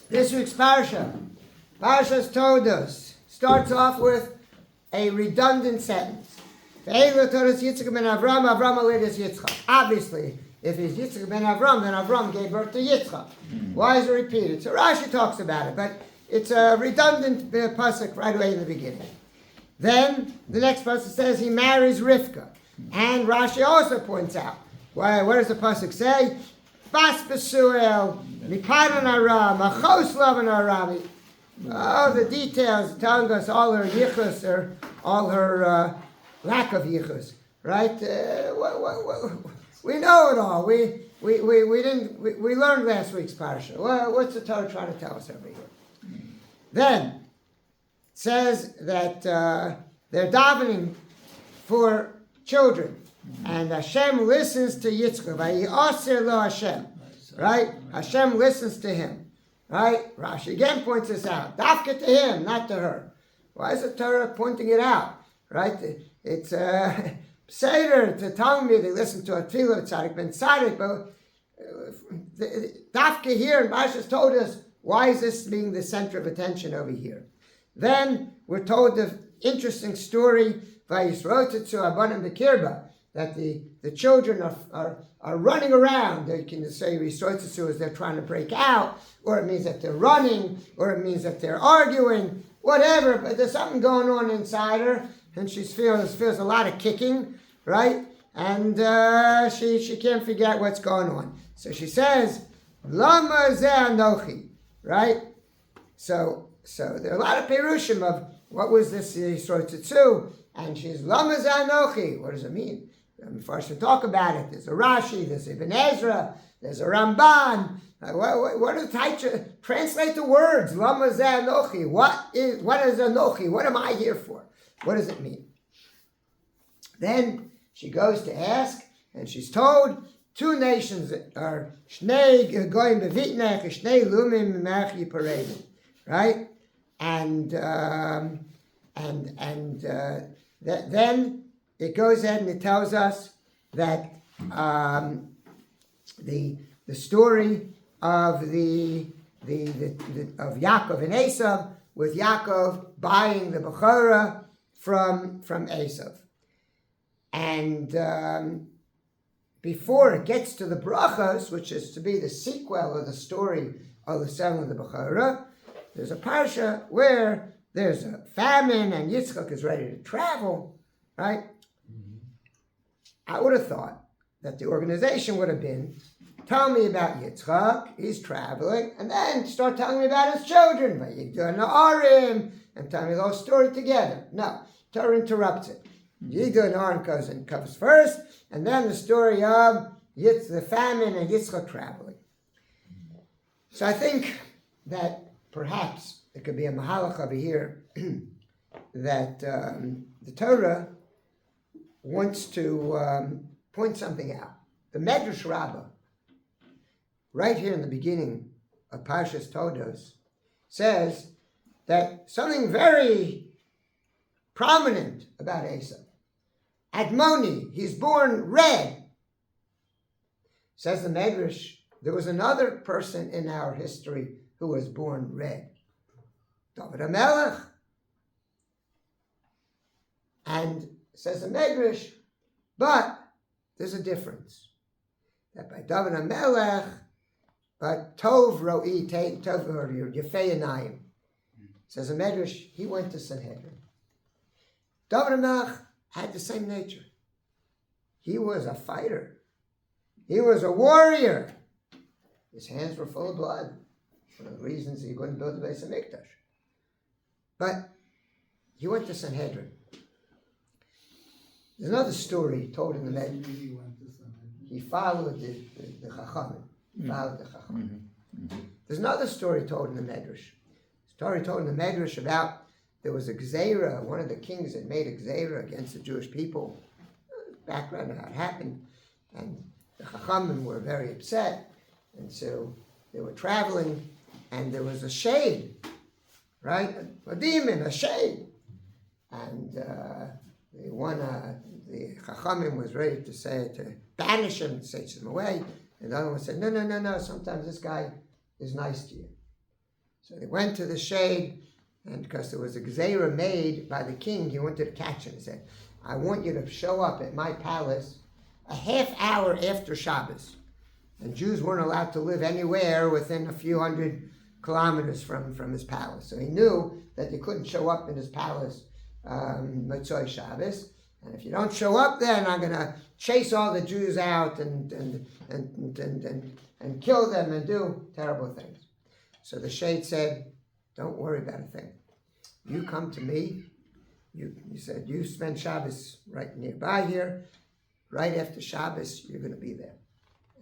This week's Parshas Toldos, starts off with a redundant sentence. Obviously, if he's Yitzchak ben Avram, then Avram gave birth to Yitzchak. Why is it repeated? So Rashi talks about it, but it's a redundant pasuk right away in the beginning. Then the next pasuk says he marries Rivka, and Rashi also points out what does the pasuk say? Bas Besuel, Mipadan Aram, Achos Lavan Arami. Oh, the details telling us all her yichus, or all her lack of yichus, right? We know it all. We learned last week's parsha. What's the Torah trying to tell us over here? Then it says that they're davening for children, and Hashem listens to Yitzchak. Vayasir lo Hashem, right? Hashem listens to him. Right? Rashi again points this out. Dafka to him, not to her. Why is the Torah pointing it out? Right? It's Seder to tell me they listen to a tefillah of Tzaddik ben Tzaddik, but Dafka here, and Parshas told us, why is this being the center of attention over here? Then we're told the interesting story by Yisrotetzu Abanim Bekirba, that the children are running around. They can say Yisrotetzu as they're trying to break out, or it means that they're running, or it means that they're arguing, whatever, but there's something going on inside her, and she feels a lot of kicking, right? And she can't figure out what's going on. So she says, Lama ze anochi, right? So there are a lot of perushim of what was this Yisrotetzu, and she's Lama ze anochi. What does it mean? First to talk about it, there's a Rashi, there's Ibn Ezra, there's a Ramban. What are the types? Translate the words. Lama ze anochi. What is anochi? What am I here for? What does it mean? Then she goes to ask, and she's told two nations are Shnei goyim bevitnech, Shnei lumim mimach yiparedim, right? And then it goes ahead and it tells us that the story of of Yaakov and Esav, with Yaakov buying the Bechorah from Esav. And before it gets to the brachos, which is to be the sequel of the story of the selling of the Bechorah, there's a parsha where there's a famine and Yitzchak is ready to travel, right? I would have thought that the organization would have been, tell me about Yitzchak, he's traveling, and then start telling me about his children, Vayigdal Na'arim, and tell me the whole story together. No, Torah interrupts it. Yigdal Na'arim comes first, and then the story of the famine and Yitzchak traveling. So I think that perhaps it could be a mahalach over here that the Torah wants to point something out. The Medrash Rabbah, right here in the beginning of Parshas Toldos, says that something very prominent about Esav. Admoni, he's born red. Says the Medrash, there was another person in our history who was born red. David HaMelech. And says the Medrash, but there's a difference. That by David HaMelech, but Tov Ro'i, Tov Yefei Yanayim. Says the Medrash, he went to Sanhedrin. David HaMelech had the same nature. He was a fighter. He was a warrior. His hands were full of blood. One of the reasons he couldn't build the Beis HaMikdash. But he went to Sanhedrin. There's another story told in the Medrash. He followed the Chachamim. There's another story told in the Medrash. Story told in the Medrash about there was a Gzeira, one of the kings that made a Gzeira against the Jewish people. Background of how it happened. And the Chachamim were very upset. And so they were traveling, and there was a shade, right? A demon, a shade. And the Chachamim was ready to banish him, to chase him away. And the other one said, no, sometimes this guy is nice to you. So they went to the shade, and because there was a gzeira made by the king, he wanted to catch him. He said, I want you to show up at my palace a half hour after Shabbos. And Jews weren't allowed to live anywhere within a few hundred kilometers from his palace. So he knew that they couldn't show up in his palace Motzei Shabbos. And if you don't show up then, I'm going to chase all the Jews out and kill them and do terrible things. So the shade said, don't worry about a thing. You come to me. You said, you spend Shabbos right nearby here. Right after Shabbos, you're going to be there.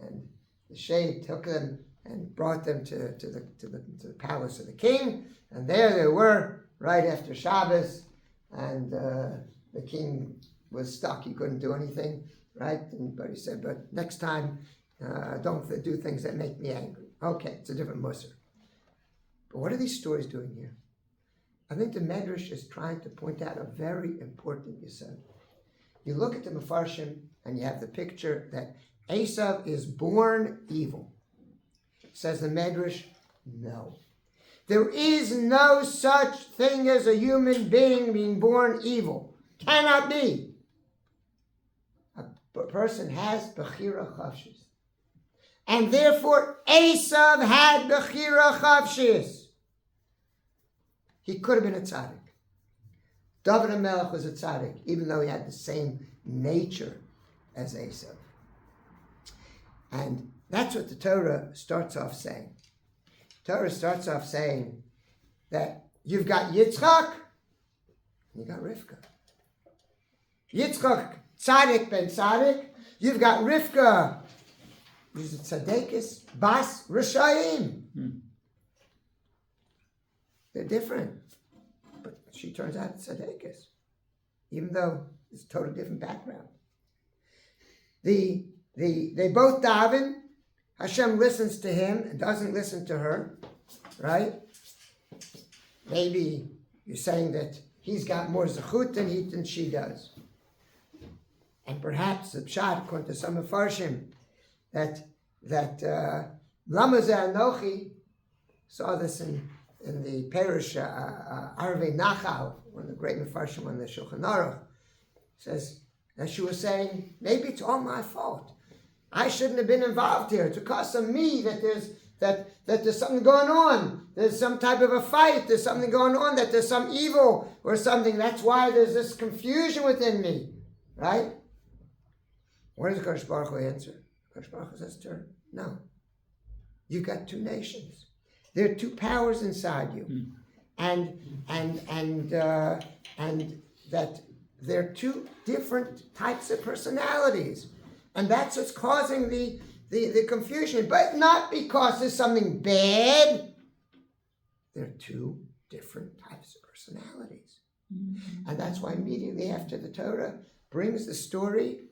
And the shade took them and brought them to the palace of the king. And there they were, right after Shabbos. And the king was stuck. He couldn't do anything, right? But he said, but next time, don't do things that make me angry. Okay, it's a different musar. But what are these stories doing here? I think the Medrash is trying to point out a very important yesod. You look at the Mefarshim, and you have the picture that Esav is born evil. Says the Medrash, no. There is no such thing as a human being being born evil. Cannot be. A person has Bechira Chavshis. And therefore, Esav had Bechira Chavshis. He could have been a tzaddik. David HaMelech was a tzaddik, even though he had the same nature as Esav. And that's what the Torah starts off saying. Torah starts off saying that you've got Yitzchak, and you got Rivka. Yitzchak, tzaddik ben tzaddik. You've got Rivka, who's a tzaddikis, bas rishayim. They're different, but she turns out tzaddikas, even though it's a totally different background. They both daven. Hashem listens to him and doesn't listen to her, right? Maybe you're saying that he's got more zechut than she does, and perhaps the pshat, according to some Mefarshim, that Lama Zeh Anochi, saw this in the parish Arvei Nachal, one of the great Mefarshim on the Shulchan Aruch, says that she was saying, maybe it's all my fault. I shouldn't have been involved here. It's because of me that there's something going on. There's some type of a fight. There's something going on. That there's some evil or something. That's why there's this confusion within me, right? What does Kadosh Baruch Hu answer? Kadosh Baruch Hu says to her, no. You've got two nations. There are two powers inside you, and that there are two different types of personalities, and that's what's causing the confusion. But not because there's something bad. There are two different types of personalities, and that's why immediately after the Torah brings the story,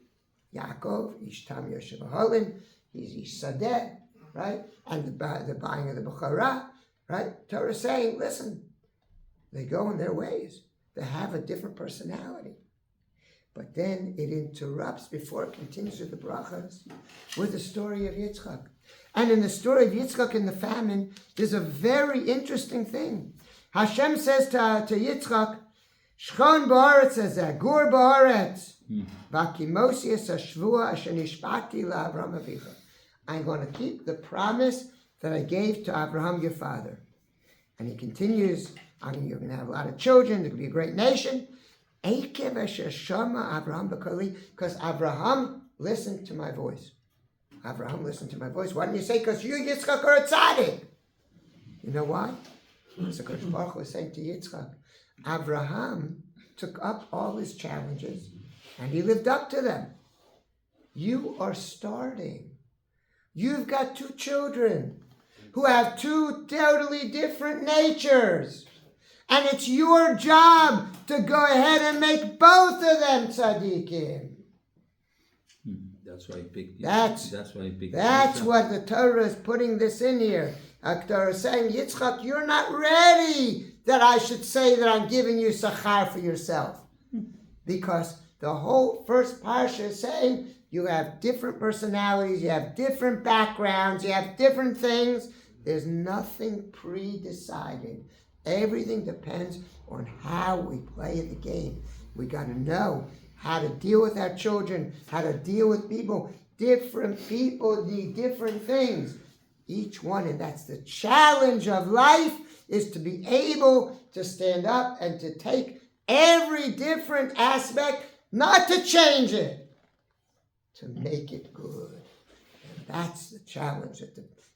Yaakov, Ishtam Yoshev Aholin, he's Ish Sadeh, right? And the buying of the Bechorah, right? Torah is saying, listen, they go in their ways. They have a different personality. But then it interrupts before it continues with the brachas with the story of Yitzchak. And in the story of Yitzchak in the famine, there's a very interesting thing. Hashem says to Yitzchak, Shchon ba'aretz hazeh, gur ba'aretz, v'akimosias hashvua asher nishbati la'Avraham avicha. I'm going to keep the promise that I gave to Abraham your father. And he continues, you're going to have a lot of children, there's going to be a great nation. Because Abraham listened to my voice. Abraham listened to my voice. Why didn't you say, because you, Yitzchak, are a tzaddik? You know why? Because the Kadosh Baruch Hu was saying to Yitzchak, Abraham took up all his challenges and he lived up to them. You are starting. You've got two children who have two totally different natures. And it's your job to go ahead and make both of them tzaddikim. That's why he picked. That's what the Torah is putting this in here. The Torah is saying, Yitzchak, you're not ready that I should say that I'm giving you sachar for yourself. Because the whole first parsha is saying you have different personalities, you have different backgrounds, you have different things, There's nothing pre-decided. Everything depends on how we play the game. We got to know how to deal with our children, how to deal with people. Different people need different things. Each one, and that's the challenge of life, is to be able to stand up and to take every different aspect, not to change it, to make it good. And that's the challenge.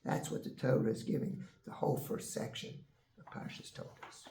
That's what the Torah is giving the whole first section of Parshas Toldos.